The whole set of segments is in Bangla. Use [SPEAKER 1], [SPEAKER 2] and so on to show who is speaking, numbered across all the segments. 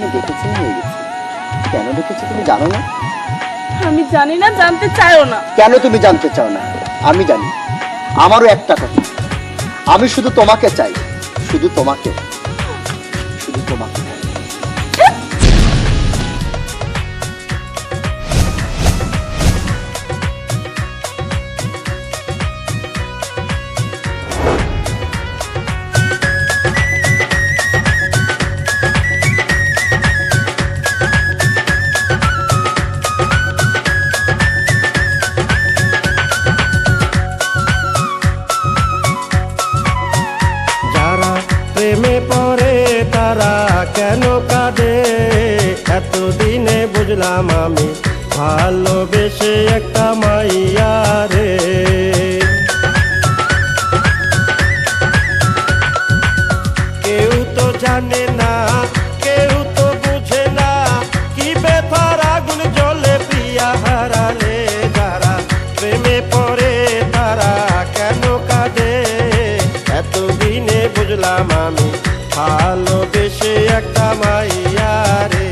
[SPEAKER 1] আমি দেখেছি হয়ে গেছি। কেন দেখেছি তুমি জানো না?
[SPEAKER 2] আমি জানি না, জানতে চাইও না।
[SPEAKER 1] কেন তুমি জানতে চাও না? আমি জানি। আমারও একটা কথা, আমি শুধু তোমাকে চাই, শুধু তোমাকে, শুধু তোমাকে।
[SPEAKER 3] যারা প্রেমে পড়ে তারা কেন কাঁদে, এতদিনে বুঝলাম আমি ভালোবেসে একটা মাইয়া রে। কেউ তো জানে না, কেউ তো বুঝে না, কি ব্যথার আগুন জ্বলে প্রিয়া হারালে। যারা প্রেমে পড়ে তারা কেন কাঁদে, এতদিনে বুঝলাম আমি ভালোবেসে একটা মাইয়া রে।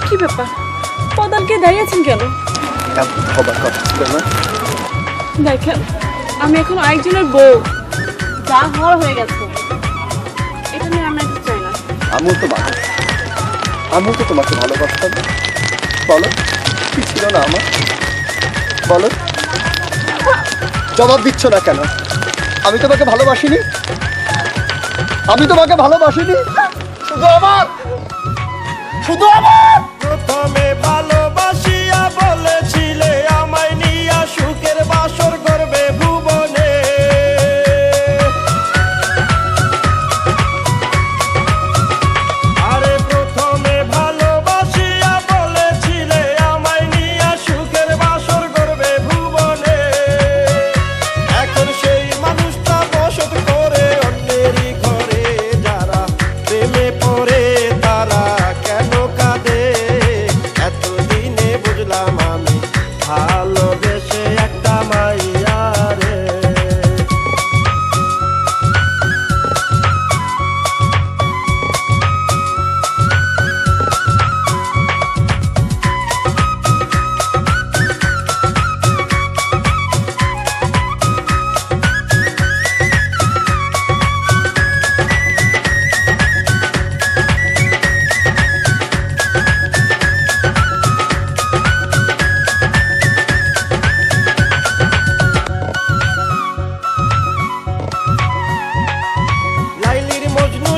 [SPEAKER 2] কি ব্যাপার, পদালকে দাঁড়িয়েছেন কেন?
[SPEAKER 1] হবার কথা ছিল না?
[SPEAKER 2] দেখেন, আমি এখন আরেকজনের বউ, যা হওয়ার হয়ে গেছে, এটা নিয়ে আমরা কিছু চাই না।
[SPEAKER 1] আমিও তো মানুষ, আমিও তো তোমাকে ভালোবাসতাম। বলো কি ছিল না আমার? বলো, জবাব দিচ্ছ না কেন? আমি তোমাকে ভালোবাসিনি, আমি তোমাকে ভালোবাসিনি। শুধু আমার, শুধু আমার।
[SPEAKER 3] প্রথমে ভালোবাসিয়া বলেছিলে আমায় নিয়া সুখের বাসর করবে ভুবনে। আরে প্রথমে ভালোবাসিয়া বলেছিলে আমায় নিয়া সুখের বাসর করবে ভুবনে। এখন সেই মানুষটা বসত করে অন্যেরই ঘরে। যারা প্রেমে পড়ে তারা কেন কাঁদে, এতদিনে বুঝলাম আমি ভালোবেসে একটা মাইয়া রে। লাইলির মজনু